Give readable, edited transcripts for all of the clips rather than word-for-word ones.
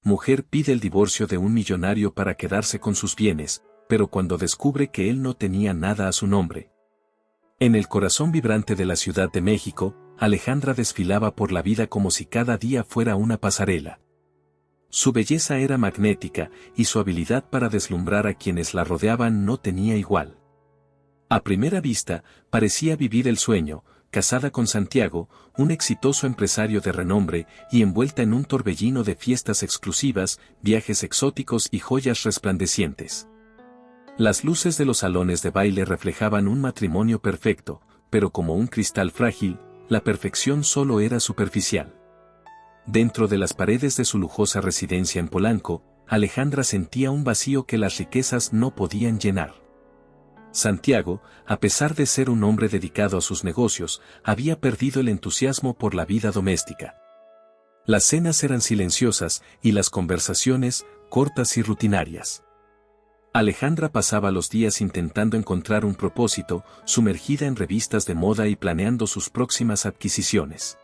mujer pide el divorcio de un millonario para quedarse con sus bienes, pero cuando descubre que él no tenía nada a su nombre. En el corazón vibrante de la Ciudad de México, Alejandra desfilaba por la vida como si cada día fuera una pasarela. Su belleza era magnética, y su habilidad para deslumbrar a quienes la rodeaban no tenía igual. A primera vista, parecía vivir el sueño, casada con Santiago, un exitoso empresario de renombre, y envuelta en un torbellino de fiestas exclusivas, viajes exóticos y joyas resplandecientes. Las luces de los salones de baile reflejaban un matrimonio perfecto, pero como un cristal frágil, la perfección solo era superficial. Dentro de las paredes de su lujosa residencia en Polanco, Alejandra sentía un vacío que las riquezas no podían llenar. Santiago, a pesar de ser un hombre dedicado a sus negocios, había perdido el entusiasmo por la vida doméstica. Las cenas eran silenciosas y las conversaciones, cortas y rutinarias. Alejandra pasaba los días intentando encontrar un propósito, sumergida en revistas de moda y planeando sus próximas adquisiciones.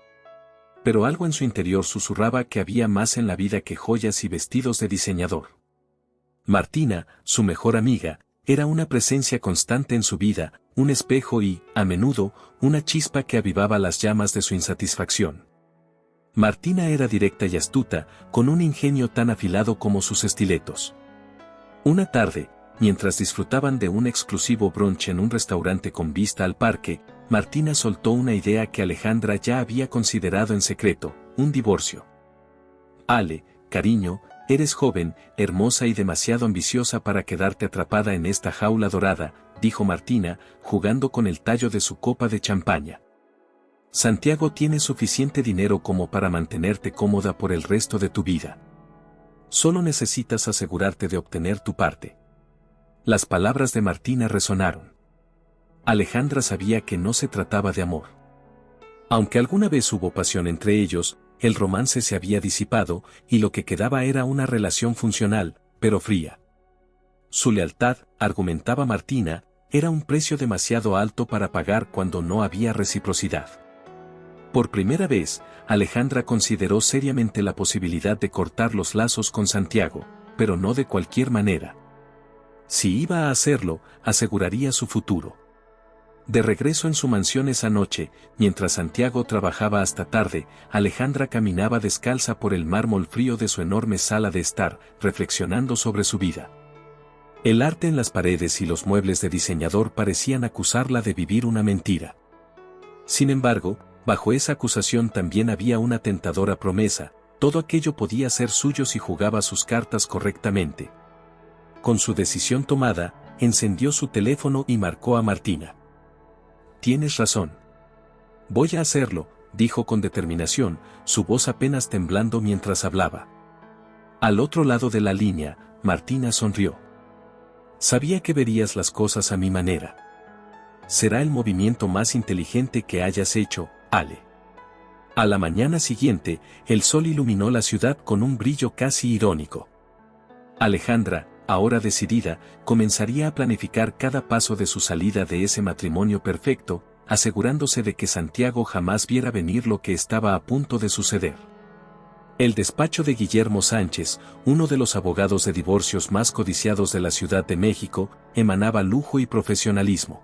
Pero algo en su interior susurraba que había más en la vida que joyas y vestidos de diseñador. Martina, su mejor amiga, era una presencia constante en su vida, un espejo y, a menudo, una chispa que avivaba las llamas de su insatisfacción. Martina era directa y astuta, con un ingenio tan afilado como sus estiletos. Una tarde, mientras disfrutaban de un exclusivo brunch en un restaurante con vista al parque, Martina soltó una idea que Alejandra ya había considerado en secreto: un divorcio. Ale, cariño, eres joven, hermosa y demasiado ambiciosa para quedarte atrapada en esta jaula dorada, dijo Martina, jugando con el tallo de su copa de champaña. Santiago tiene suficiente dinero como para mantenerte cómoda por el resto de tu vida. Solo necesitas asegurarte de obtener tu parte. Las palabras de Martina resonaron. Alejandra sabía que no se trataba de amor. Aunque alguna vez hubo pasión entre ellos, el romance se había disipado, y lo que quedaba era una relación funcional, pero fría. Su lealtad, argumentaba Martina, era un precio demasiado alto para pagar cuando no había reciprocidad. Por primera vez, Alejandra consideró seriamente la posibilidad de cortar los lazos con Santiago, pero no de cualquier manera. Si iba a hacerlo, aseguraría su futuro. De regreso en su mansión esa noche, mientras Santiago trabajaba hasta tarde, Alejandra caminaba descalza por el mármol frío de su enorme sala de estar, reflexionando sobre su vida. El arte en las paredes y los muebles de diseñador parecían acusarla de vivir una mentira. Sin embargo, bajo esa acusación también había una tentadora promesa: todo aquello podía ser suyo si jugaba sus cartas correctamente. Con su decisión tomada, encendió su teléfono y marcó a Martina. «Tienes razón. Voy a hacerlo», dijo con determinación, su voz apenas temblando mientras hablaba. Al otro lado de la línea, Martina sonrió. «Sabía que verías las cosas a mi manera. Será el movimiento más inteligente que hayas hecho, Ale». A la mañana siguiente, el sol iluminó la ciudad con un brillo casi irónico. Alejandra, ahora decidida, comenzaría a planificar cada paso de su salida de ese matrimonio perfecto, asegurándose de que Santiago jamás viera venir lo que estaba a punto de suceder. El despacho de Guillermo Sánchez, uno de los abogados de divorcios más codiciados de la Ciudad de México, emanaba lujo y profesionalismo.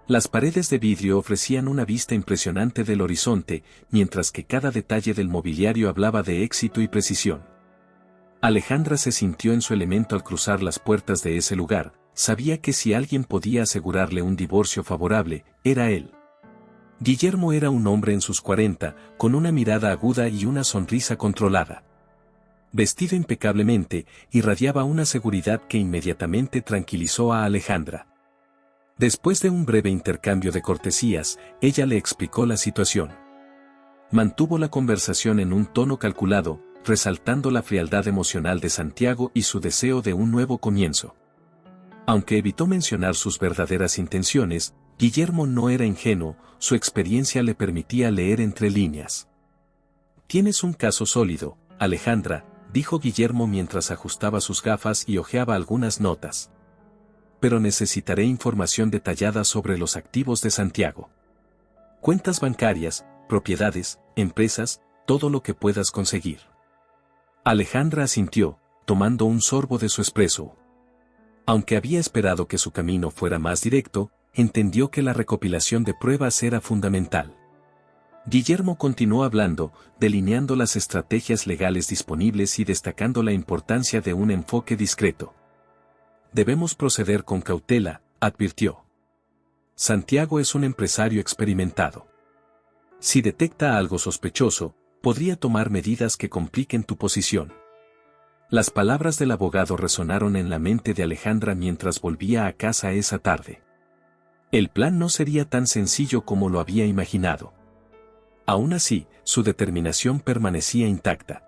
Las paredes de vidrio ofrecían una vista impresionante del horizonte, mientras que cada detalle del mobiliario hablaba de éxito y precisión. Alejandra se sintió en su elemento al cruzar las puertas de ese lugar. Sabía que si alguien podía asegurarle un divorcio favorable, era él. Guillermo era un hombre en sus 40, con una mirada aguda y una sonrisa controlada. Vestido impecablemente, irradiaba una seguridad que inmediatamente tranquilizó a Alejandra. Después de un breve intercambio de cortesías, ella le explicó la situación. Mantuvo la conversación en un tono calculado, resaltando la frialdad emocional de Santiago y su deseo de un nuevo comienzo. Aunque evitó mencionar sus verdaderas intenciones, Guillermo no era ingenuo, su experiencia le permitía leer entre líneas. «Tienes un caso sólido, Alejandra», dijo Guillermo mientras ajustaba sus gafas y hojeaba algunas notas. «Pero necesitaré información detallada sobre los activos de Santiago. Cuentas bancarias, propiedades, empresas, todo lo que puedas conseguir». Alejandra asintió, tomando un sorbo de su espresso. Aunque había esperado que su camino fuera más directo, entendió que la recopilación de pruebas era fundamental. Guillermo continuó hablando, delineando las estrategias legales disponibles y destacando la importancia de un enfoque discreto. Debemos proceder con cautela, advirtió. Santiago es un empresario experimentado. Si detecta algo sospechoso, podría tomar medidas que compliquen tu posición. Las palabras del abogado resonaron en la mente de Alejandra mientras volvía a casa esa tarde. El plan no sería tan sencillo como lo había imaginado. Aún así, su determinación permanecía intacta.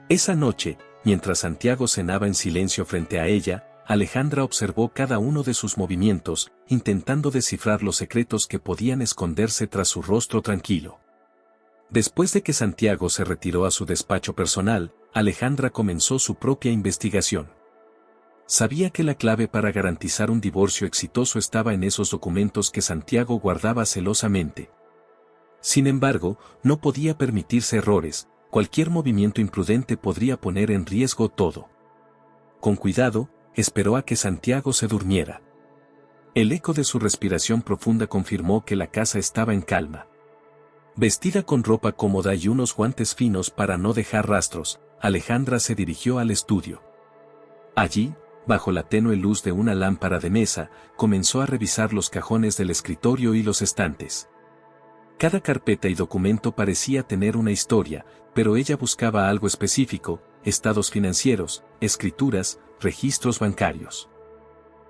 Esa noche, mientras Santiago cenaba en silencio frente a ella, Alejandra observó cada uno de sus movimientos, intentando descifrar los secretos que podían esconderse tras su rostro tranquilo. Después de que Santiago se retiró a su despacho personal, Alejandra comenzó su propia investigación. Sabía que la clave para garantizar un divorcio exitoso estaba en esos documentos que Santiago guardaba celosamente. Sin embargo, no podía permitirse errores, cualquier movimiento imprudente podría poner en riesgo todo. Con cuidado, esperó a que Santiago se durmiera. El eco de su respiración profunda confirmó que la casa estaba en calma. Vestida con ropa cómoda y unos guantes finos para no dejar rastros, Alejandra se dirigió al estudio. Allí, bajo la tenue luz de una lámpara de mesa, comenzó a revisar los cajones del escritorio y los estantes. Cada carpeta y documento parecía tener una historia, pero ella buscaba algo específico: estados financieros, escrituras, registros bancarios.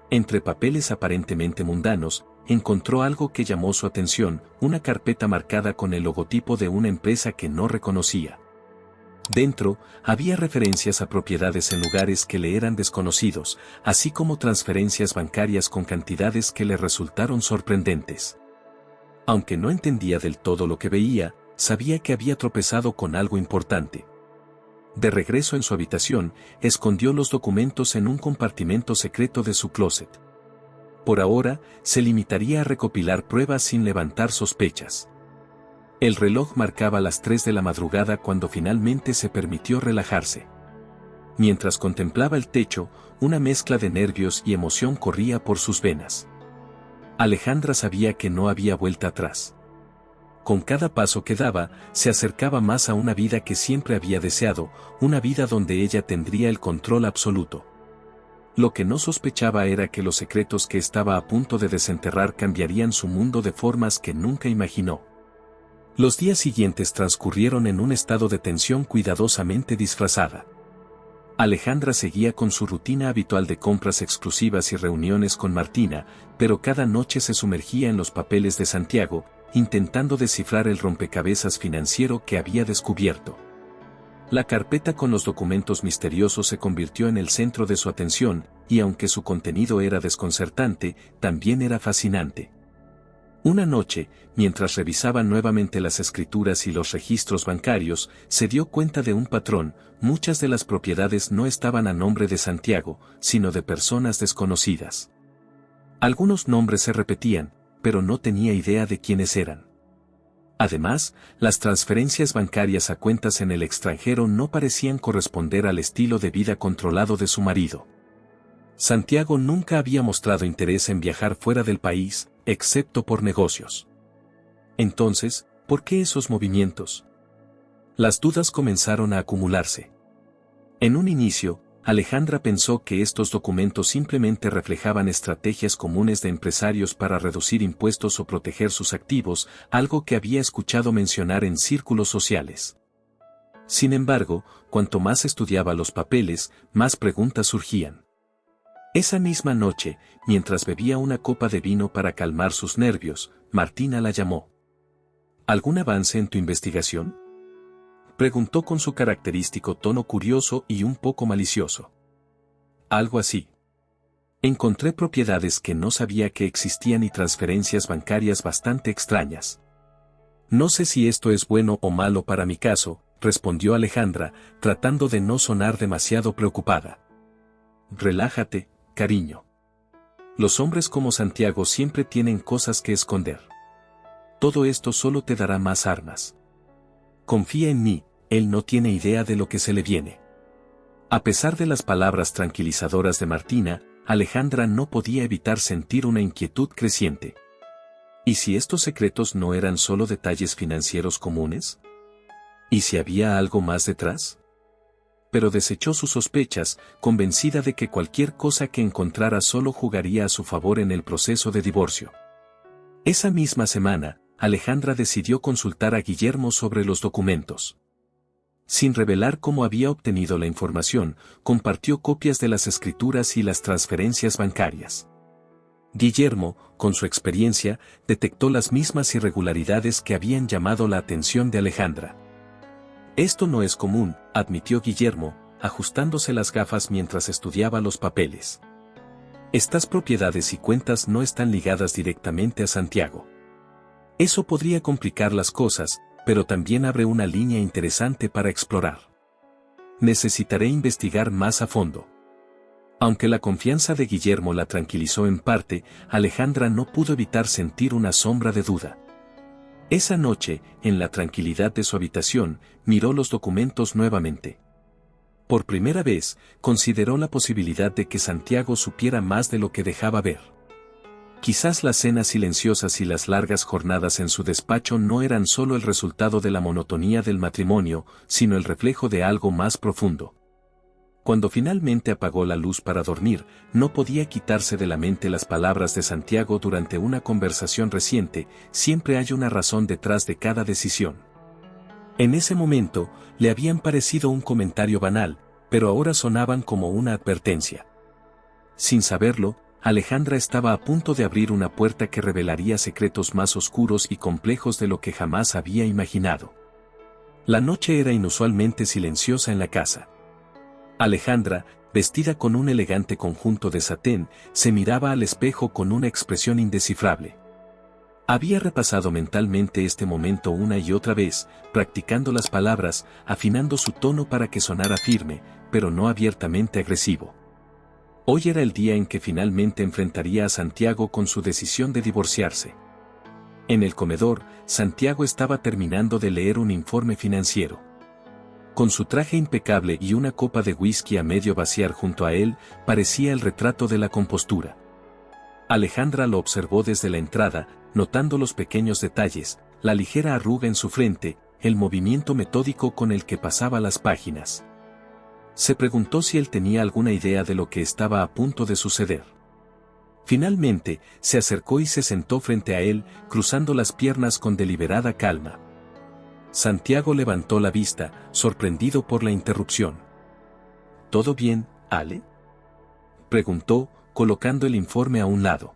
Entre papeles aparentemente mundanos, encontró algo que llamó su atención: una carpeta marcada con el logotipo de una empresa que no reconocía. Dentro, había referencias a propiedades en lugares que le eran desconocidos, así como transferencias bancarias con cantidades que le resultaron sorprendentes. Aunque no entendía del todo lo que veía, sabía que había tropezado con algo importante. De regreso en su habitación, escondió los documentos en un compartimento secreto de su closet. Por ahora, se limitaría a recopilar pruebas sin levantar sospechas. El reloj marcaba las 3 de la madrugada cuando finalmente se permitió relajarse. Mientras contemplaba el techo, una mezcla de nervios y emoción corría por sus venas. Alejandra sabía que no había vuelta atrás. Con cada paso que daba, se acercaba más a una vida que siempre había deseado, una vida donde ella tendría el control absoluto. Lo que no sospechaba era que los secretos que estaba a punto de desenterrar cambiarían su mundo de formas que nunca imaginó. Los días siguientes transcurrieron en un estado de tensión cuidadosamente disfrazada. Alejandra seguía con su rutina habitual de compras exclusivas y reuniones con Martina, pero cada noche se sumergía en los papeles de Santiago, intentando descifrar el rompecabezas financiero que había descubierto. La carpeta con los documentos misteriosos se convirtió en el centro de su atención, y aunque su contenido era desconcertante, también era fascinante. Una noche, mientras revisaba nuevamente las escrituras y los registros bancarios, se dio cuenta de un patrón: muchas de las propiedades no estaban a nombre de Santiago, sino de personas desconocidas. Algunos nombres se repetían, pero no tenía idea de quiénes eran. Además, las transferencias bancarias a cuentas en el extranjero no parecían corresponder al estilo de vida controlado de su marido. Santiago nunca había mostrado interés en viajar fuera del país, excepto por negocios. Entonces, ¿por qué esos movimientos? Las dudas comenzaron a acumularse. En un inicio, Alejandra pensó que estos documentos simplemente reflejaban estrategias comunes de empresarios para reducir impuestos o proteger sus activos, algo que había escuchado mencionar en círculos sociales. Sin embargo, cuanto más estudiaba los papeles, más preguntas surgían. Esa misma noche, mientras bebía una copa de vino para calmar sus nervios, Martina la llamó. ¿Algún avance en tu investigación?, preguntó con su característico tono curioso y un poco malicioso. Algo así. Encontré propiedades que no sabía que existían y transferencias bancarias bastante extrañas. No sé si esto es bueno o malo para mi caso, respondió Alejandra, tratando de no sonar demasiado preocupada. Relájate, cariño. Los hombres como Santiago siempre tienen cosas que esconder. Todo esto solo te dará más armas. Confía en mí, él no tiene idea de lo que se le viene. A pesar de las palabras tranquilizadoras de Martina, Alejandra no podía evitar sentir una inquietud creciente. ¿Y si estos secretos no eran solo detalles financieros comunes? ¿Y si había algo más detrás? Pero desechó sus sospechas, convencida de que cualquier cosa que encontrara solo jugaría a su favor en el proceso de divorcio. Esa misma semana, Alejandra decidió consultar a Guillermo sobre los documentos. Sin revelar cómo había obtenido la información, compartió copias de las escrituras y las transferencias bancarias. Guillermo, con su experiencia, detectó las mismas irregularidades que habían llamado la atención de Alejandra. Esto no es común, admitió Guillermo, ajustándose las gafas mientras estudiaba los papeles. Estas propiedades y cuentas no están ligadas directamente a Santiago. Eso podría complicar las cosas, pero también abre una línea interesante para explorar. Necesitaré investigar más a fondo. Aunque la confianza de Guillermo la tranquilizó en parte, Alejandra no pudo evitar sentir una sombra de duda. Esa noche, en la tranquilidad de su habitación, miró los documentos nuevamente. Por primera vez, consideró la posibilidad de que Santiago supiera más de lo que dejaba ver. Quizás las cenas silenciosas y las largas jornadas en su despacho no eran solo el resultado de la monotonía del matrimonio, sino el reflejo de algo más profundo. Cuando finalmente apagó la luz para dormir, no podía quitarse de la mente las palabras de Santiago durante una conversación reciente: siempre hay una razón detrás de cada decisión. En ese momento, le habían parecido un comentario banal, pero ahora sonaban como una advertencia. Sin saberlo, Alejandra estaba a punto de abrir una puerta que revelaría secretos más oscuros y complejos de lo que jamás había imaginado. La noche era inusualmente silenciosa en la casa. Alejandra, vestida con un elegante conjunto de satén, se miraba al espejo con una expresión indescifrable. Había repasado mentalmente este momento una y otra vez, practicando las palabras, afinando su tono para que sonara firme, pero no abiertamente agresivo. Hoy era el día en que finalmente enfrentaría a Santiago con su decisión de divorciarse. En el comedor, Santiago estaba terminando de leer un informe financiero. Con su traje impecable y una copa de whisky a medio vaciar junto a él, parecía el retrato de la compostura. Alejandra lo observó desde la entrada, notando los pequeños detalles, la ligera arruga en su frente, el movimiento metódico con el que pasaba las páginas. Se preguntó si él tenía alguna idea de lo que estaba a punto de suceder. Finalmente, se acercó y se sentó frente a él, cruzando las piernas con deliberada calma. Santiago levantó la vista, sorprendido por la interrupción. ¿Todo bien, Ale?, preguntó, colocando el informe a un lado.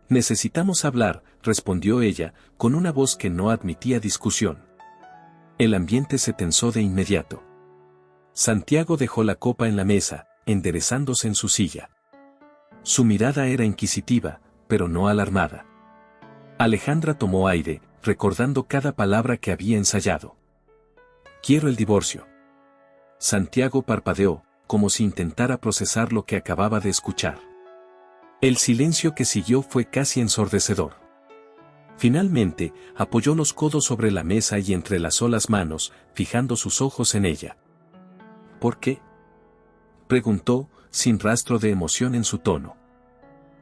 Necesitamos hablar, respondió ella, con una voz que no admitía discusión. El ambiente se tensó de inmediato. Santiago dejó la copa en la mesa, enderezándose en su silla. Su mirada era inquisitiva, pero no alarmada. Alejandra tomó aire, recordando cada palabra que había ensayado. Quiero el divorcio. Santiago parpadeó, como si intentara procesar lo que acababa de escuchar. El silencio que siguió fue casi ensordecedor. Finalmente, apoyó los codos sobre la mesa y entrelazó las manos, fijando sus ojos en ella. ¿Por qué?, preguntó, sin rastro de emoción en su tono.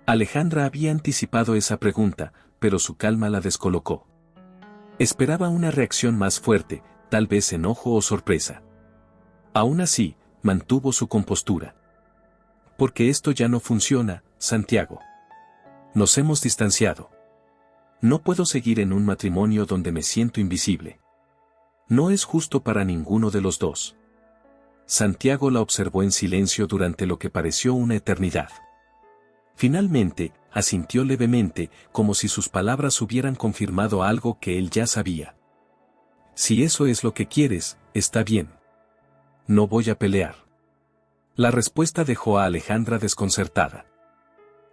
Alejandra había anticipado esa pregunta, pero su calma la descolocó. Esperaba una reacción más fuerte, tal vez enojo o sorpresa. Aún así, mantuvo su compostura. Porque esto ya no funciona, Santiago. Nos hemos distanciado. No puedo seguir en un matrimonio donde me siento invisible. No es justo para ninguno de los dos. Santiago la observó en silencio durante lo que pareció una eternidad. Finalmente, asintió levemente, como si sus palabras hubieran confirmado algo que él ya sabía. Si eso es lo que quieres, está bien. No voy a pelear. La respuesta dejó a Alejandra desconcertada.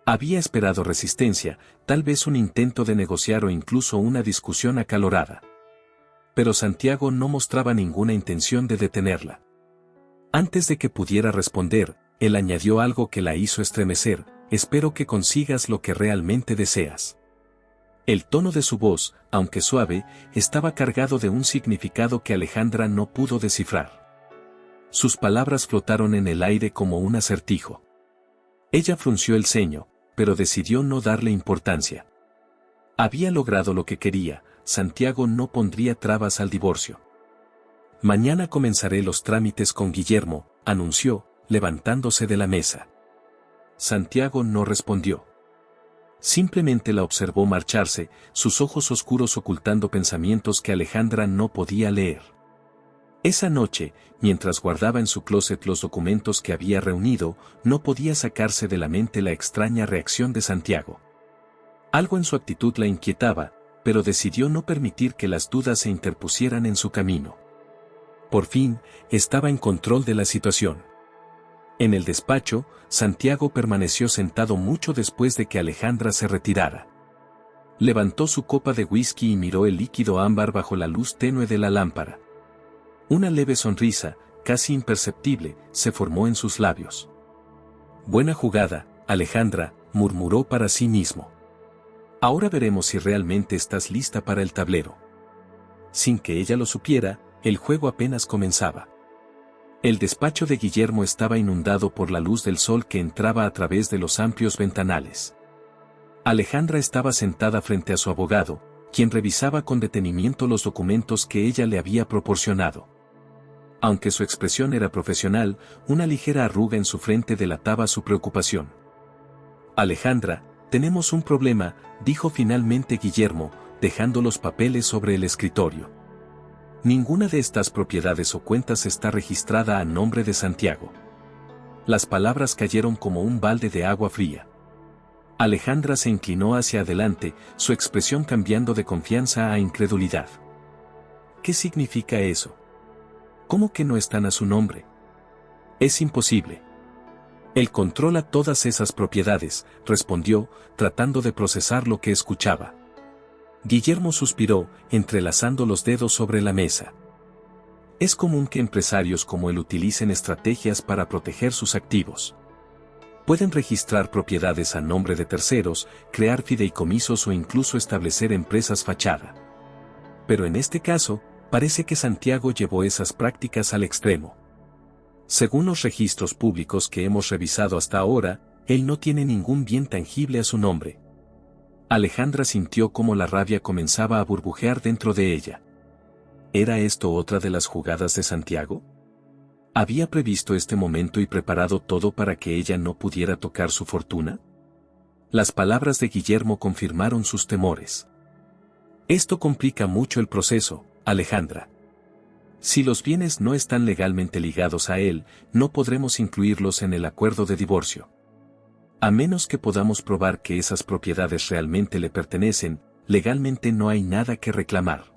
Había esperado resistencia, tal vez un intento de negociar o incluso una discusión acalorada. Pero Santiago no mostraba ninguna intención de detenerla. Antes de que pudiera responder, él añadió algo que la hizo estremecer: espero que consigas lo que realmente deseas. El tono de su voz, aunque suave, estaba cargado de un significado que Alejandra no pudo descifrar. Sus palabras flotaron en el aire como un acertijo. Ella frunció el ceño, pero decidió no darle importancia. Había logrado lo que quería, Santiago no pondría trabas al divorcio. Mañana comenzaré los trámites con Guillermo, anunció, levantándose de la mesa. Santiago no respondió. Simplemente la observó marcharse, sus ojos oscuros ocultando pensamientos que Alejandra no podía leer. Esa noche, mientras guardaba en su closet los documentos que había reunido, no podía sacarse de la mente la extraña reacción de Santiago. Algo en su actitud la inquietaba, pero decidió no permitir que las dudas se interpusieran en su camino. Por fin, estaba en control de la situación. En el despacho, Santiago permaneció sentado mucho después de que Alejandra se retirara. Levantó su copa de whisky y miró el líquido ámbar bajo la luz tenue de la lámpara. Una leve sonrisa, casi imperceptible, se formó en sus labios. Buena jugada, Alejandra, murmuró para sí mismo. Ahora veremos si realmente estás lista para el tablero. Sin que ella lo supiera, el juego apenas comenzaba. El despacho de Guillermo estaba inundado por la luz del sol que entraba a través de los amplios ventanales. Alejandra estaba sentada frente a su abogado, quien revisaba con detenimiento los documentos que ella le había proporcionado. Aunque su expresión era profesional, una ligera arruga en su frente delataba su preocupación. Alejandra, tenemos un problema, dijo finalmente Guillermo, dejando los papeles sobre el escritorio. Ninguna de estas propiedades o cuentas está registrada a nombre de Santiago. Las palabras cayeron como un balde de agua fría. Alejandra se inclinó hacia adelante, su expresión cambiando de confianza a incredulidad. ¿Qué significa eso? ¿Cómo que no están a su nombre? Es imposible. Él controla todas esas propiedades, respondió, tratando de procesar lo que escuchaba. Guillermo suspiró, entrelazando los dedos sobre la mesa. Es común que empresarios como él utilicen estrategias para proteger sus activos. Pueden registrar propiedades a nombre de terceros, crear fideicomisos o incluso establecer empresas fachada. Pero en este caso, parece que Santiago llevó esas prácticas al extremo. Según los registros públicos que hemos revisado hasta ahora, él no tiene ningún bien tangible a su nombre. Alejandra sintió cómo la rabia comenzaba a burbujear dentro de ella. ¿Era esto otra de las jugadas de Santiago? ¿Había previsto este momento y preparado todo para que ella no pudiera tocar su fortuna? Las palabras de Guillermo confirmaron sus temores. Esto complica mucho el proceso, Alejandra. Si los bienes no están legalmente ligados a él, no podremos incluirlos en el acuerdo de divorcio. A menos que podamos probar que esas propiedades realmente le pertenecen, legalmente no hay nada que reclamar.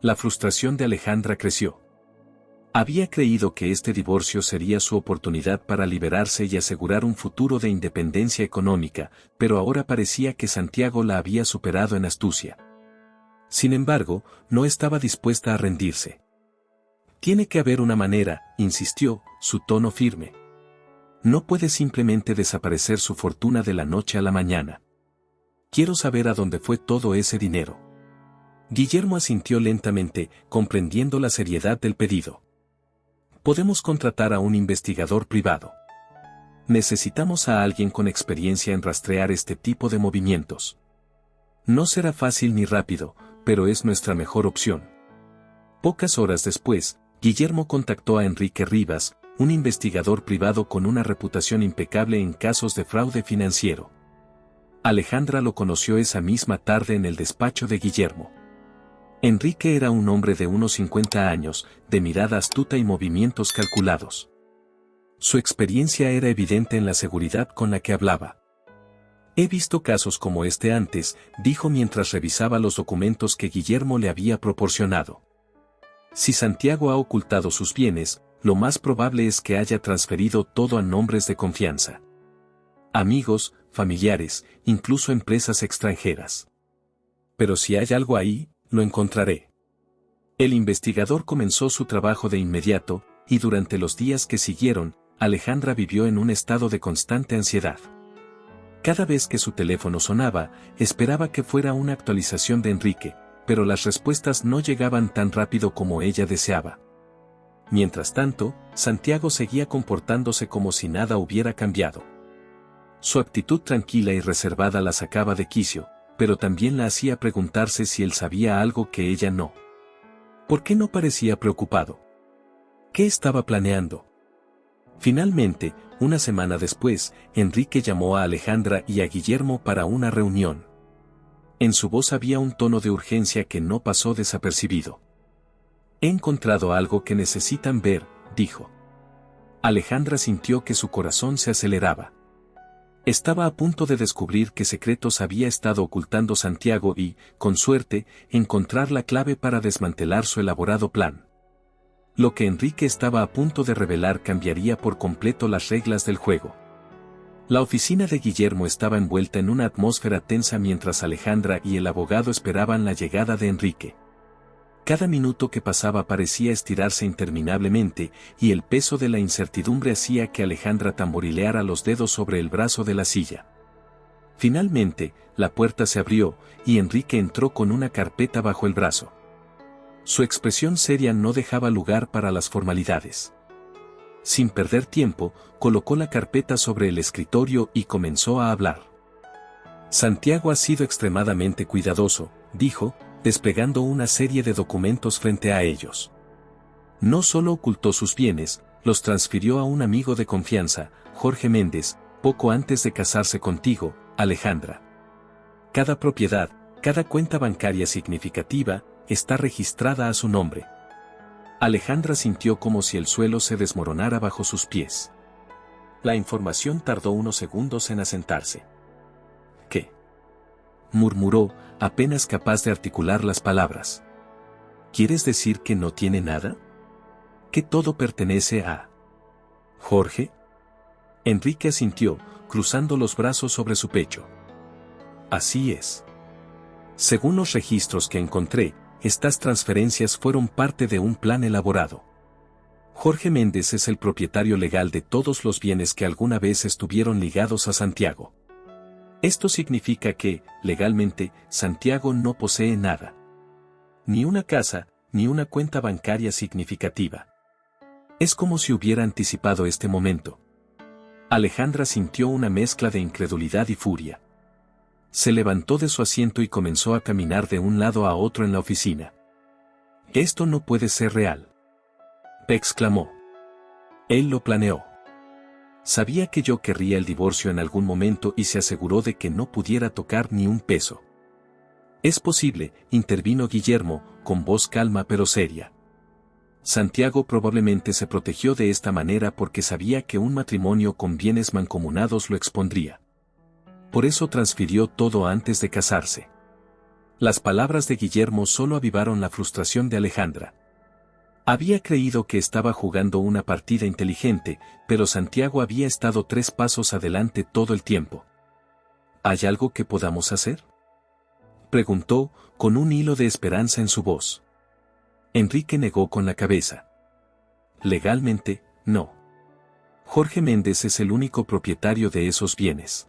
La frustración de Alejandra creció. Había creído que este divorcio sería su oportunidad para liberarse y asegurar un futuro de independencia económica, pero ahora parecía que Santiago la había superado en astucia. Sin embargo, no estaba dispuesta a rendirse. Tiene que haber una manera, insistió, su tono firme. No puede simplemente desaparecer su fortuna de la noche a la mañana. Quiero saber a dónde fue todo ese dinero. Guillermo asintió lentamente, comprendiendo la seriedad del pedido. Podemos contratar a un investigador privado. Necesitamos a alguien con experiencia en rastrear este tipo de movimientos. No será fácil ni rápido, pero es nuestra mejor opción. Pocas horas después, Guillermo contactó a Enrique Rivas, un investigador privado con una reputación impecable en casos de fraude financiero. Alejandra lo conoció esa misma tarde en el despacho de Guillermo. Enrique era un hombre de unos 50 años, de mirada astuta y movimientos calculados. Su experiencia era evidente en la seguridad con la que hablaba. He visto casos como este antes, dijo mientras revisaba los documentos que Guillermo le había proporcionado. Si Santiago ha ocultado sus bienes, lo más probable es que haya transferido todo a nombres de confianza. Amigos, familiares, incluso empresas extranjeras. Pero si hay algo ahí, lo encontraré. El investigador comenzó su trabajo de inmediato, y durante los días que siguieron, Alejandra vivió en un estado de constante ansiedad. Cada vez que su teléfono sonaba, esperaba que fuera una actualización de Enrique, pero las respuestas no llegaban tan rápido como ella deseaba. Mientras tanto, Santiago seguía comportándose como si nada hubiera cambiado. Su actitud tranquila y reservada la sacaba de quicio, pero también la hacía preguntarse si él sabía algo que ella no. ¿Por qué no parecía preocupado? ¿Qué estaba planeando? Finalmente, una semana después, Enrique llamó a Alejandra y a Guillermo para una reunión. En su voz había un tono de urgencia que no pasó desapercibido. «He encontrado algo que necesitan ver», dijo. Alejandra sintió que su corazón se aceleraba. Estaba a punto de descubrir qué secretos había estado ocultando Santiago y, con suerte, encontrar la clave para desmantelar su elaborado plan. Lo que Enrique estaba a punto de revelar cambiaría por completo las reglas del juego. La oficina de Guillermo estaba envuelta en una atmósfera tensa mientras Alejandra y el abogado esperaban la llegada de Enrique. Cada minuto que pasaba parecía estirarse interminablemente, y el peso de la incertidumbre hacía que Alejandra tamborileara los dedos sobre el brazo de la silla. Finalmente, la puerta se abrió, y Enrique entró con una carpeta bajo el brazo. Su expresión seria no dejaba lugar para las formalidades. Sin perder tiempo, colocó la carpeta sobre el escritorio y comenzó a hablar. Santiago ha sido extremadamente cuidadoso, dijo, despegando una serie de documentos frente a ellos. No solo ocultó sus bienes, los transfirió a un amigo de confianza, Jorge Méndez, poco antes de casarse contigo, Alejandra. Cada propiedad, cada cuenta bancaria significativa, está registrada a su nombre. Alejandra sintió como si el suelo se desmoronara bajo sus pies. La información tardó unos segundos en asentarse. ¿Qué?, murmuró, apenas capaz de articular las palabras. ¿Quieres decir que no tiene nada? ¿Que todo pertenece a Jorge? Enrique asintió, cruzando los brazos sobre su pecho. Así es. Según los registros que encontré, estas transferencias fueron parte de un plan elaborado. Jorge Méndez es el propietario legal de todos los bienes que alguna vez estuvieron ligados a Santiago. Esto significa que, legalmente, Santiago no posee nada. Ni una casa, ni una cuenta bancaria significativa. Es como si hubiera anticipado este momento. Alejandra sintió una mezcla de incredulidad y furia. Se levantó de su asiento y comenzó a caminar de un lado a otro en la oficina. «Esto no puede ser real», exclamó. «Él lo planeó. Sabía que yo querría el divorcio en algún momento y se aseguró de que no pudiera tocar ni un peso». «Es posible», intervino Guillermo, con voz calma pero seria. «Santiago probablemente se protegió de esta manera porque sabía que un matrimonio con bienes mancomunados lo expondría. Por eso transfirió todo antes de casarse». Las palabras de Guillermo solo avivaron la frustración de Alejandra. Había creído que estaba jugando una partida inteligente, pero Santiago había estado 3 pasos adelante todo el tiempo. ¿Hay algo que podamos hacer?, preguntó, con un hilo de esperanza en su voz. Enrique negó con la cabeza. Legalmente, no. Jorge Méndez es el único propietario de esos bienes.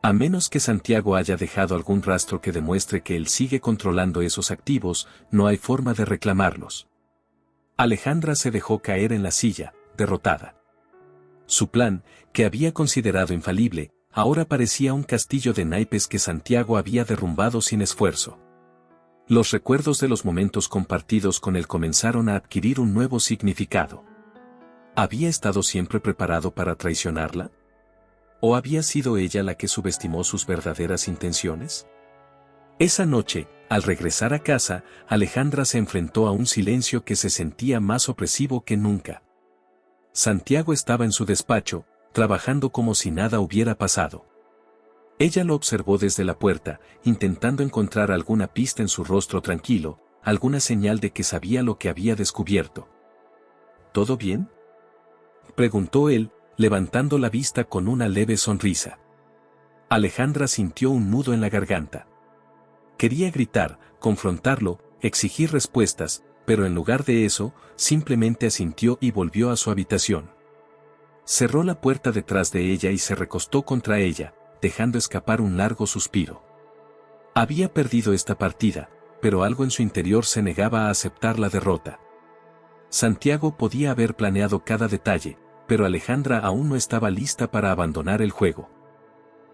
A menos que Santiago haya dejado algún rastro que demuestre que él sigue controlando esos activos, no hay forma de reclamarlos. Alejandra se dejó caer en la silla, derrotada. Su plan, que había considerado infalible, ahora parecía un castillo de naipes que Santiago había derrumbado sin esfuerzo. Los recuerdos de los momentos compartidos con él comenzaron a adquirir un nuevo significado. ¿Había estado siempre preparado para traicionarla? ¿O había sido ella la que subestimó sus verdaderas intenciones? Esa noche, al regresar a casa, Alejandra se enfrentó a un silencio que se sentía más opresivo que nunca. Santiago estaba en su despacho, trabajando como si nada hubiera pasado. Ella lo observó desde la puerta, intentando encontrar alguna pista en su rostro tranquilo, alguna señal de que sabía lo que había descubierto. ¿Todo bien?, preguntó él, levantando la vista con una leve sonrisa. Alejandra sintió un nudo en la garganta. Quería gritar, confrontarlo, exigir respuestas, pero en lugar de eso, simplemente asintió y volvió a su habitación. Cerró la puerta detrás de ella y se recostó contra ella, dejando escapar un largo suspiro. Había perdido esta partida, pero algo en su interior se negaba a aceptar la derrota. Santiago podía haber planeado cada detalle, pero Alejandra aún no estaba lista para abandonar el juego.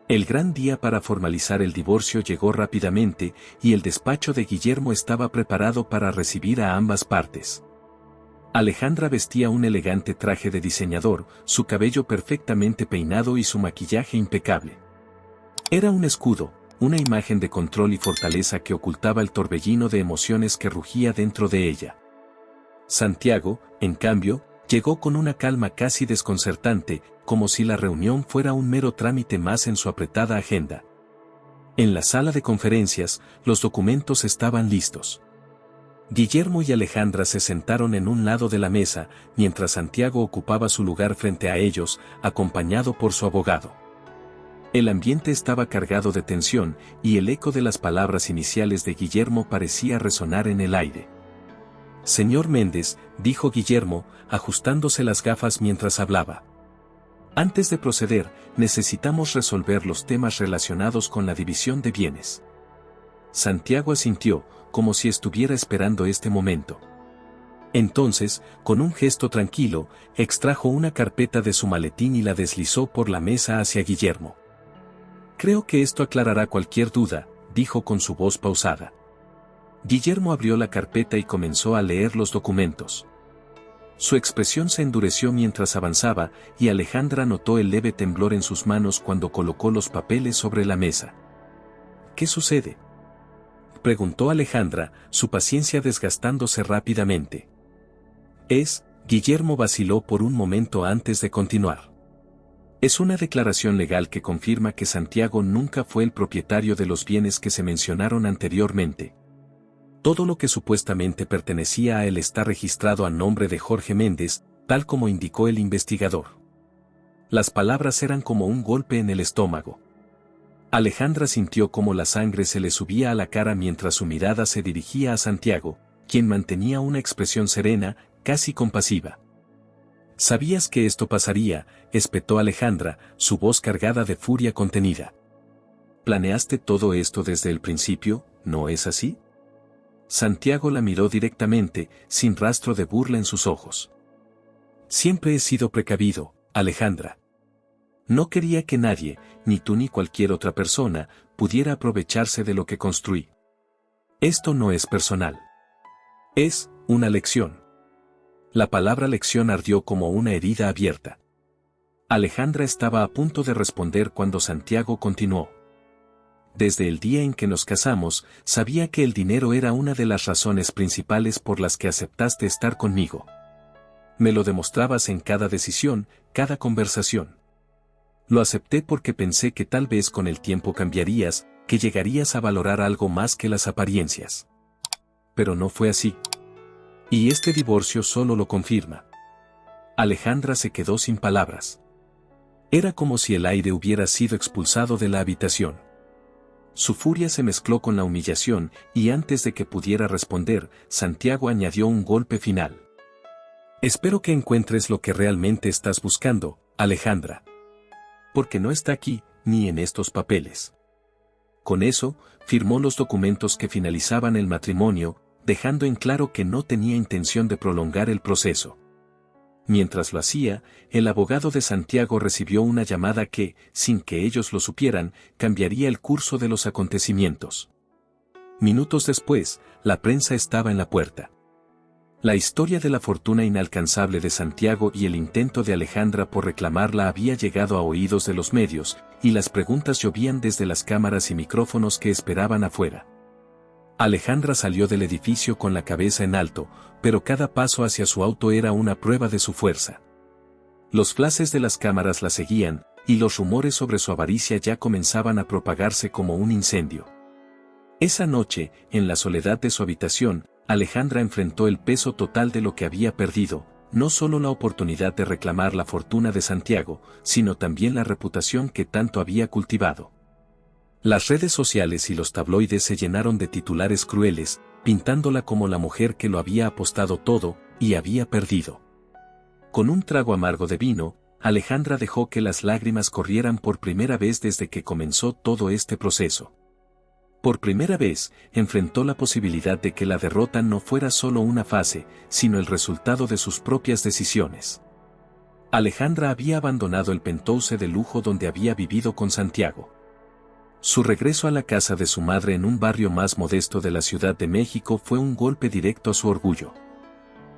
El gran día para formalizar el divorcio llegó rápidamente, y el despacho de Guillermo estaba preparado para recibir a ambas partes. Alejandra vestía un elegante traje de diseñador, su cabello perfectamente peinado y su maquillaje impecable. Era un escudo, una imagen de control y fortaleza que ocultaba el torbellino de emociones que rugía dentro de ella. Santiago, en cambio, llegó con una calma casi desconcertante, como si la reunión fuera un mero trámite más en su apretada agenda. En la sala de conferencias, los documentos estaban listos. Guillermo y Alejandra se sentaron en un lado de la mesa, mientras Santiago ocupaba su lugar frente a ellos, acompañado por su abogado. El ambiente estaba cargado de tensión, y el eco de las palabras iniciales de Guillermo parecía resonar en el aire. «Señor Méndez», dijo Guillermo, ajustándose las gafas mientras hablaba. «Antes de proceder, necesitamos resolver los temas relacionados con la división de bienes». Santiago asintió, como si estuviera esperando este momento. Entonces, con un gesto tranquilo, extrajo una carpeta de su maletín y la deslizó por la mesa hacia Guillermo. «Creo que esto aclarará cualquier duda», dijo con su voz pausada. Guillermo abrió la carpeta y comenzó a leer los documentos. Su expresión se endureció mientras avanzaba, y Alejandra notó el leve temblor en sus manos cuando colocó los papeles sobre la mesa. «¿Qué sucede?», preguntó Alejandra, su paciencia desgastándose rápidamente. Guillermo vaciló por un momento antes de continuar. «Es una declaración legal que confirma que Santiago nunca fue el propietario de los bienes que se mencionaron anteriormente. Todo lo que supuestamente pertenecía a él está registrado a nombre de Jorge Méndez, tal como indicó el investigador». Las palabras eran como un golpe en el estómago. Alejandra sintió como la sangre se le subía a la cara mientras su mirada se dirigía a Santiago, quien mantenía una expresión serena, casi compasiva. «¿Sabías que esto pasaría?», espetó Alejandra, su voz cargada de furia contenida. «¿Planeaste todo esto desde el principio, no es así?». Santiago la miró directamente, sin rastro de burla en sus ojos. «Siempre he sido precavido, Alejandra. No quería que nadie, ni tú ni cualquier otra persona, pudiera aprovecharse de lo que construí. Esto no es personal. Es una lección». La palabra lección ardió como una herida abierta. Alejandra estaba a punto de responder cuando Santiago continuó. «Desde el día en que nos casamos, sabía que el dinero era una de las razones principales por las que aceptaste estar conmigo. Me lo demostrabas en cada decisión, cada conversación. Lo acepté porque pensé que tal vez con el tiempo cambiarías, que llegarías a valorar algo más que las apariencias. Pero no fue así. Y este divorcio solo lo confirma». Alejandra se quedó sin palabras. Era como si el aire hubiera sido expulsado de la habitación. Su furia se mezcló con la humillación, y antes de que pudiera responder, Santiago añadió un golpe final. «Espero que encuentres lo que realmente estás buscando, Alejandra. Porque no está aquí, ni en estos papeles». Con eso, firmó los documentos que finalizaban el matrimonio, dejando en claro que no tenía intención de prolongar el proceso. Mientras lo hacía, el abogado de Santiago recibió una llamada que, sin que ellos lo supieran, cambiaría el curso de los acontecimientos. Minutos después, la prensa estaba en la puerta. La historia de la fortuna inalcanzable de Santiago y el intento de Alejandra por reclamarla había llegado a oídos de los medios, y las preguntas llovían desde las cámaras y micrófonos que esperaban afuera. Alejandra salió del edificio con la cabeza en alto, pero cada paso hacia su auto era una prueba de su fuerza. Los flashes de las cámaras la seguían, y los rumores sobre su avaricia ya comenzaban a propagarse como un incendio. Esa noche, en la soledad de su habitación, Alejandra enfrentó el peso total de lo que había perdido, no solo la oportunidad de reclamar la fortuna de Santiago, sino también la reputación que tanto había cultivado. Las redes sociales y los tabloides se llenaron de titulares crueles, pintándola como la mujer que lo había apostado todo, y había perdido. Con un trago amargo de vino, Alejandra dejó que las lágrimas corrieran por primera vez desde que comenzó todo este proceso. Por primera vez, enfrentó la posibilidad de que la derrota no fuera solo una fase, sino el resultado de sus propias decisiones. Alejandra había abandonado el penthouse de lujo donde había vivido con Santiago. Su regreso a la casa de su madre en un barrio más modesto de la Ciudad de México fue un golpe directo a su orgullo.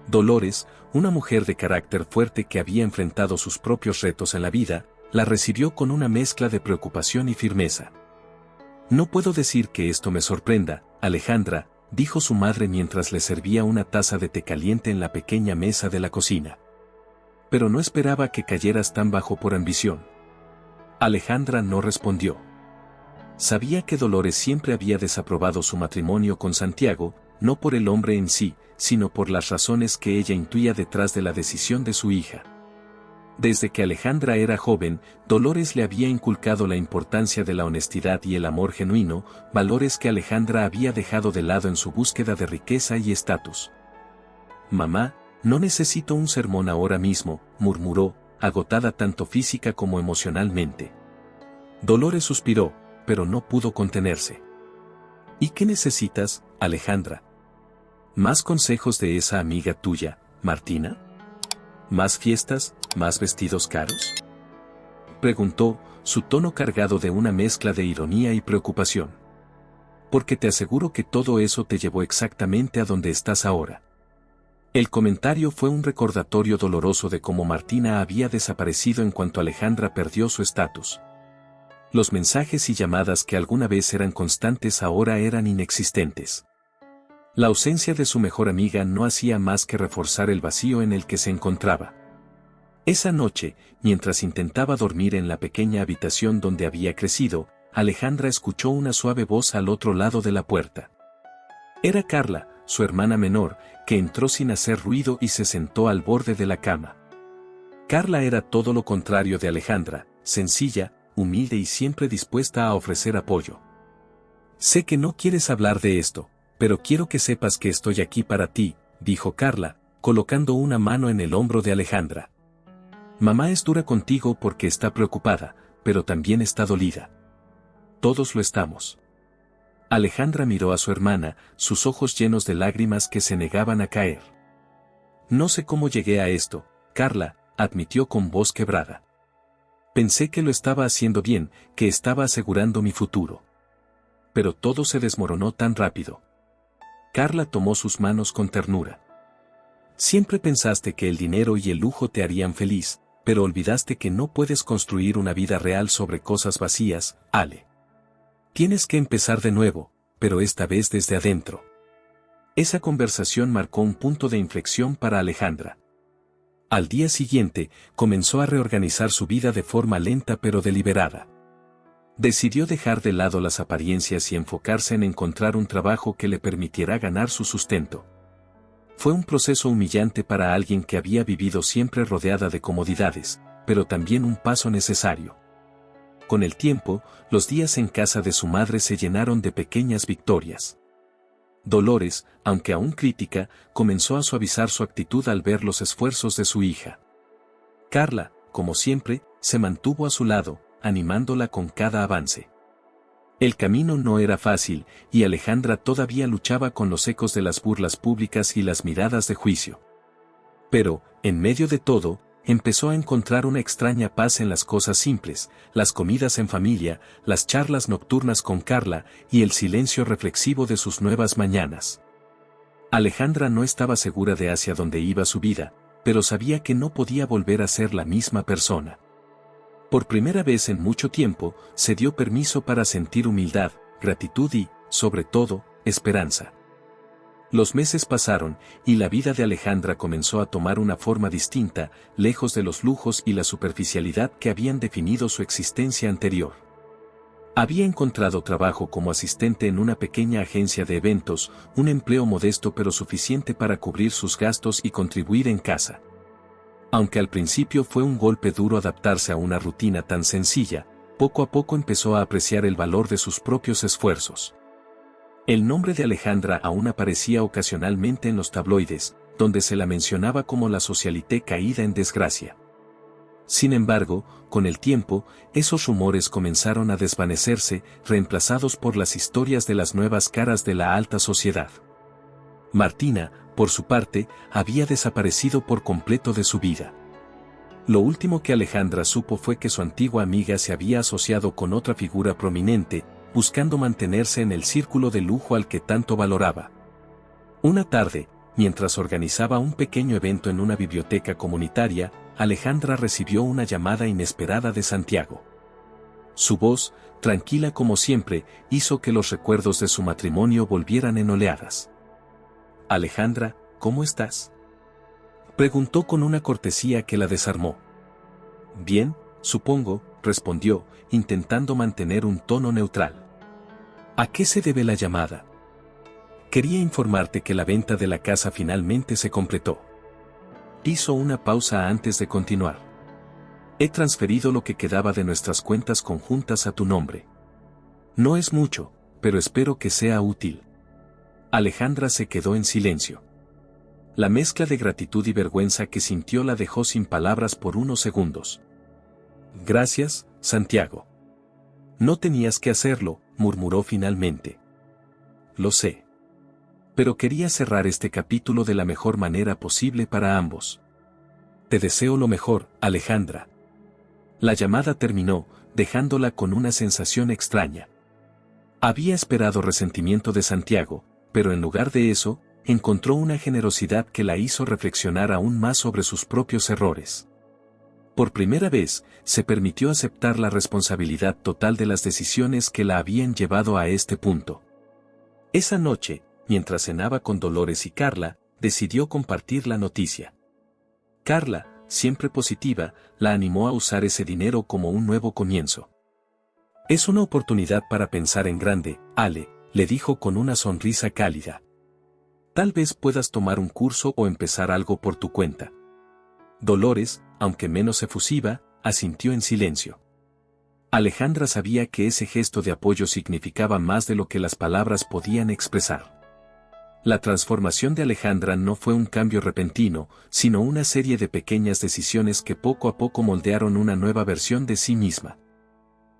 Dolores, una mujer de carácter fuerte que había enfrentado sus propios retos en la vida, la recibió con una mezcla de preocupación y firmeza. «No puedo decir que esto me sorprenda, Alejandra», dijo su madre mientras le servía una taza de té caliente en la pequeña mesa de la cocina. «Pero no esperaba que cayeras tan bajo por ambición». Alejandra no respondió. Sabía que Dolores siempre había desaprobado su matrimonio con Santiago, no por el hombre en sí, sino por las razones que ella intuía detrás de la decisión de su hija. Desde que Alejandra era joven, Dolores le había inculcado la importancia de la honestidad y el amor genuino, valores que Alejandra había dejado de lado en su búsqueda de riqueza y estatus. «Mamá, no necesito un sermón ahora mismo», murmuró, agotada tanto física como emocionalmente. Dolores suspiró, pero no pudo contenerse. «¿Y qué necesitas, Alejandra? ¿Más consejos de esa amiga tuya, Martina? ¿Más fiestas, más vestidos caros?», preguntó, su tono cargado de una mezcla de ironía y preocupación. «Porque te aseguro que todo eso te llevó exactamente a donde estás ahora». El comentario fue un recordatorio doloroso de cómo Martina había desaparecido en cuanto Alejandra perdió su estatus. Los mensajes y llamadas que alguna vez eran constantes ahora eran inexistentes. La ausencia de su mejor amiga no hacía más que reforzar el vacío en el que se encontraba. Esa noche, mientras intentaba dormir en la pequeña habitación donde había crecido, Alejandra escuchó una suave voz al otro lado de la puerta. Era Carla, su hermana menor, que entró sin hacer ruido y se sentó al borde de la cama. Carla era todo lo contrario de Alejandra, sencilla, humilde y siempre dispuesta a ofrecer apoyo. «Sé que no quieres hablar de esto, pero quiero que sepas que estoy aquí para ti», dijo Carla, colocando una mano en el hombro de Alejandra. «Mamá es dura contigo porque está preocupada, pero también está dolida. Todos lo estamos». Alejandra miró a su hermana, sus ojos llenos de lágrimas que se negaban a caer. «No sé cómo llegué a esto», Carla admitió con voz quebrada. «Pensé que lo estaba haciendo bien, que estaba asegurando mi futuro. Pero todo se desmoronó tan rápido». Carla tomó sus manos con ternura. «Siempre pensaste que el dinero y el lujo te harían feliz, pero olvidaste que no puedes construir una vida real sobre cosas vacías, Ale. Tienes que empezar de nuevo, pero esta vez desde adentro». Esa conversación marcó un punto de inflexión para Alejandra. Al día siguiente, comenzó a reorganizar su vida de forma lenta pero deliberada. Decidió dejar de lado las apariencias y enfocarse en encontrar un trabajo que le permitiera ganar su sustento. Fue un proceso humillante para alguien que había vivido siempre rodeada de comodidades, pero también un paso necesario. Con el tiempo, los días en casa de su madre se llenaron de pequeñas victorias. Dolores, aunque aún crítica, comenzó a suavizar su actitud al ver los esfuerzos de su hija. Carla, como siempre, se mantuvo a su lado, animándola con cada avance. El camino no era fácil, y Alejandra todavía luchaba con los ecos de las burlas públicas y las miradas de juicio. Pero, en medio de todo, empezó a encontrar una extraña paz en las cosas simples, las comidas en familia, las charlas nocturnas con Carla y el silencio reflexivo de sus nuevas mañanas. Alejandra no estaba segura de hacia dónde iba su vida, pero sabía que no podía volver a ser la misma persona. Por primera vez en mucho tiempo, se dio permiso para sentir humildad, gratitud y, sobre todo, esperanza. Los meses pasaron, y la vida de Alejandra comenzó a tomar una forma distinta, lejos de los lujos y la superficialidad que habían definido su existencia anterior. Había encontrado trabajo como asistente en una pequeña agencia de eventos, un empleo modesto pero suficiente para cubrir sus gastos y contribuir en casa. Aunque al principio fue un golpe duro adaptarse a una rutina tan sencilla, poco a poco empezó a apreciar el valor de sus propios esfuerzos. El nombre de Alejandra aún aparecía ocasionalmente en los tabloides, donde se la mencionaba como la socialité caída en desgracia. Sin embargo, con el tiempo, esos rumores comenzaron a desvanecerse, reemplazados por las historias de las nuevas caras de la alta sociedad. Martina, por su parte, había desaparecido por completo de su vida. Lo último que Alejandra supo fue que su antigua amiga se había asociado con otra figura prominente, buscando mantenerse en el círculo de lujo al que tanto valoraba. Una tarde, mientras organizaba un pequeño evento en una biblioteca comunitaria, Alejandra recibió una llamada inesperada de Santiago. Su voz, tranquila como siempre, hizo que los recuerdos de su matrimonio volvieran en oleadas. «Alejandra, ¿cómo estás?», preguntó con una cortesía que la desarmó. «Bien, supongo», respondió, intentando mantener un tono neutral. «¿A qué se debe la llamada?». «Quería informarte que la venta de la casa finalmente se completó». Hizo una pausa antes de continuar. «He transferido lo que quedaba de nuestras cuentas conjuntas a tu nombre. No es mucho, pero espero que sea útil». Alejandra se quedó en silencio. La mezcla de gratitud y vergüenza que sintió la dejó sin palabras por unos segundos. «Gracias, Santiago». «No tenías que hacerlo», murmuró finalmente. «Lo sé. Pero quería cerrar este capítulo de la mejor manera posible para ambos. Te deseo lo mejor, Alejandra». La llamada terminó, dejándola con una sensación extraña. Había esperado resentimiento de Santiago, pero en lugar de eso, encontró una generosidad que la hizo reflexionar aún más sobre sus propios errores. Por primera vez, se permitió aceptar la responsabilidad total de las decisiones que la habían llevado a este punto. Esa noche, mientras cenaba con Dolores y Carla, decidió compartir la noticia. Carla, siempre positiva, la animó a usar ese dinero como un nuevo comienzo. «Es una oportunidad para pensar en grande, Ale», le dijo con una sonrisa cálida. «Tal vez puedas tomar un curso o empezar algo por tu cuenta». Dolores, aunque menos efusiva, asintió en silencio. Alejandra sabía que ese gesto de apoyo significaba más de lo que las palabras podían expresar. La transformación de Alejandra no fue un cambio repentino, sino una serie de pequeñas decisiones que poco a poco moldearon una nueva versión de sí misma.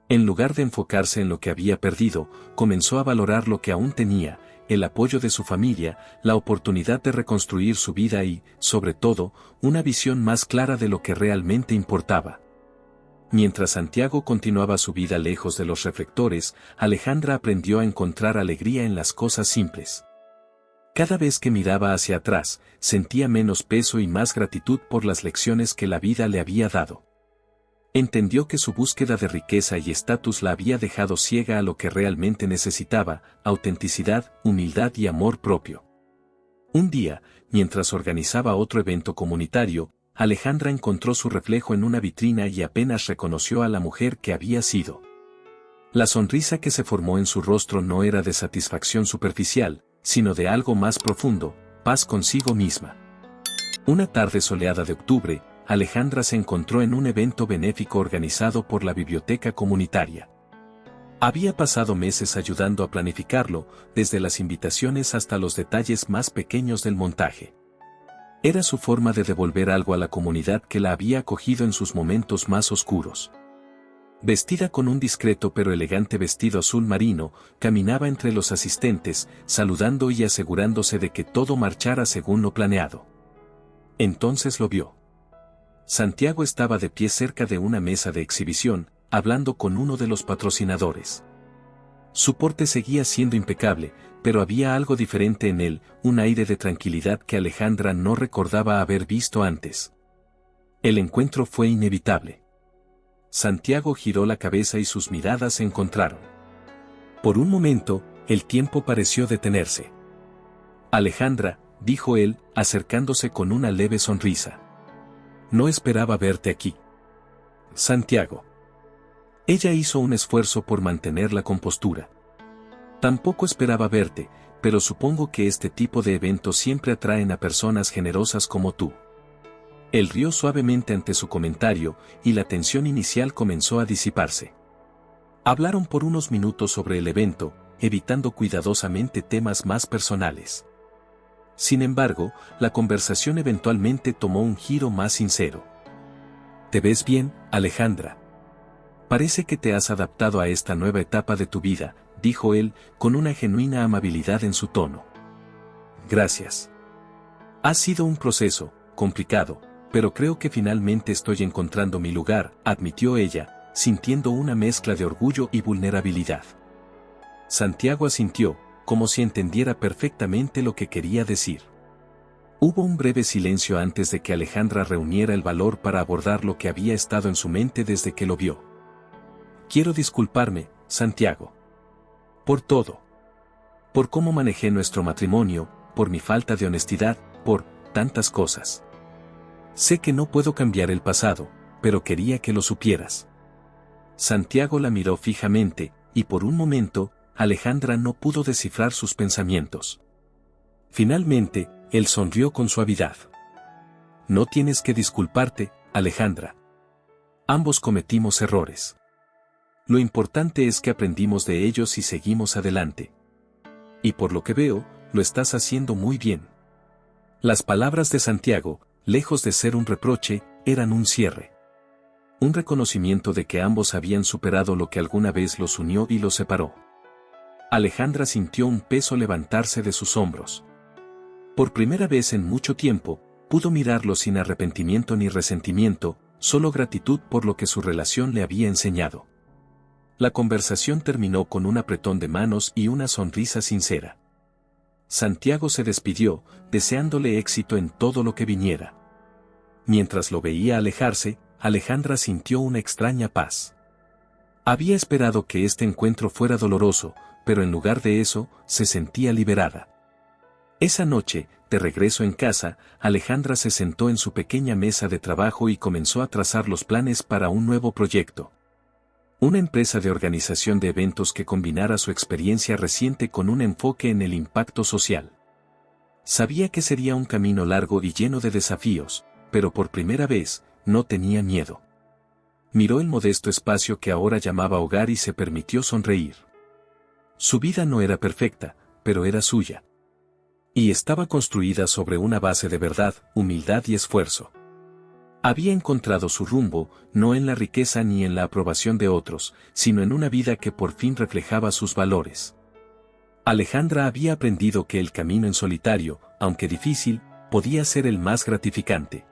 En lugar de enfocarse en lo que había perdido, comenzó a valorar lo que aún tenía, el apoyo de su familia, la oportunidad de reconstruir su vida y, sobre todo, una visión más clara de lo que realmente importaba. Mientras Santiago continuaba su vida lejos de los reflectores, Alejandra aprendió a encontrar alegría en las cosas simples. Cada vez que miraba hacia atrás, sentía menos peso y más gratitud por las lecciones que la vida le había dado. Entendió que su búsqueda de riqueza y estatus la había dejado ciega a lo que realmente necesitaba: autenticidad, humildad y amor propio. Un día, mientras organizaba otro evento comunitario, Alejandra encontró su reflejo en una vitrina y apenas reconoció a la mujer que había sido. La sonrisa que se formó en su rostro no era de satisfacción superficial, sino de algo más profundo: paz consigo misma. Una tarde soleada de octubre, Alejandra se encontró en un evento benéfico organizado por la biblioteca comunitaria. Había pasado meses ayudando a planificarlo, desde las invitaciones hasta los detalles más pequeños del montaje. Era su forma de devolver algo a la comunidad que la había acogido en sus momentos más oscuros. Vestida con un discreto pero elegante vestido azul marino, caminaba entre los asistentes, saludando y asegurándose de que todo marchara según lo planeado. Entonces lo vio. Santiago estaba de pie cerca de una mesa de exhibición, hablando con uno de los patrocinadores. Su porte seguía siendo impecable, pero había algo diferente en él, un aire de tranquilidad que Alejandra no recordaba haber visto antes. El encuentro fue inevitable. Santiago giró la cabeza y sus miradas se encontraron. Por un momento, el tiempo pareció detenerse. «Alejandra», dijo él, acercándose con una leve sonrisa. «No esperaba verte aquí». «Santiago». Ella hizo un esfuerzo por mantener la compostura. «Tampoco esperaba verte, pero supongo que este tipo de eventos siempre atraen a personas generosas como tú». Él rió suavemente ante su comentario, y la tensión inicial comenzó a disiparse. Hablaron por unos minutos sobre el evento, evitando cuidadosamente temas más personales. Sin embargo, la conversación eventualmente tomó un giro más sincero. Te ves bien, Alejandra. Parece que te has adaptado a esta nueva etapa de tu vida, dijo él, con una genuina amabilidad en su tono. Gracias. Ha sido un proceso, complicado, pero creo que finalmente estoy encontrando mi lugar, admitió ella, sintiendo una mezcla de orgullo y vulnerabilidad. Santiago asintió, como si entendiera perfectamente lo que quería decir. Hubo un breve silencio antes de que Alejandra reuniera el valor para abordar lo que había estado en su mente desde que lo vio. Quiero disculparme, Santiago. Por todo. Por cómo manejé nuestro matrimonio, por mi falta de honestidad, por tantas cosas. Sé que no puedo cambiar el pasado, pero quería que lo supieras. Santiago la miró fijamente, y por un momento, Alejandra no pudo descifrar sus pensamientos. Finalmente, él sonrió con suavidad. No tienes que disculparte, Alejandra. Ambos cometimos errores. Lo importante es que aprendimos de ellos y seguimos adelante. Y por lo que veo, lo estás haciendo muy bien. Las palabras de Santiago, lejos de ser un reproche, eran un cierre. Un reconocimiento de que ambos habían superado lo que alguna vez los unió y los separó. Alejandra sintió un peso levantarse de sus hombros. Por primera vez en mucho tiempo, pudo mirarlo sin arrepentimiento ni resentimiento, solo gratitud por lo que su relación le había enseñado. La conversación terminó con un apretón de manos y una sonrisa sincera. Santiago se despidió, deseándole éxito en todo lo que viniera. Mientras lo veía alejarse, Alejandra sintió una extraña paz. Había esperado que este encuentro fuera doloroso, pero en lugar de eso, se sentía liberada. Esa noche, de regreso en casa, Alejandra se sentó en su pequeña mesa de trabajo y comenzó a trazar los planes para un nuevo proyecto. Una empresa de organización de eventos que combinara su experiencia reciente con un enfoque en el impacto social. Sabía que sería un camino largo y lleno de desafíos, pero por primera vez, no tenía miedo. Miró el modesto espacio que ahora llamaba hogar y se permitió sonreír. Su vida no era perfecta, pero era suya. Y estaba construida sobre una base de verdad, humildad y esfuerzo. Había encontrado su rumbo, no en la riqueza ni en la aprobación de otros, sino en una vida que por fin reflejaba sus valores. Alejandra había aprendido que el camino en solitario, aunque difícil, podía ser el más gratificante.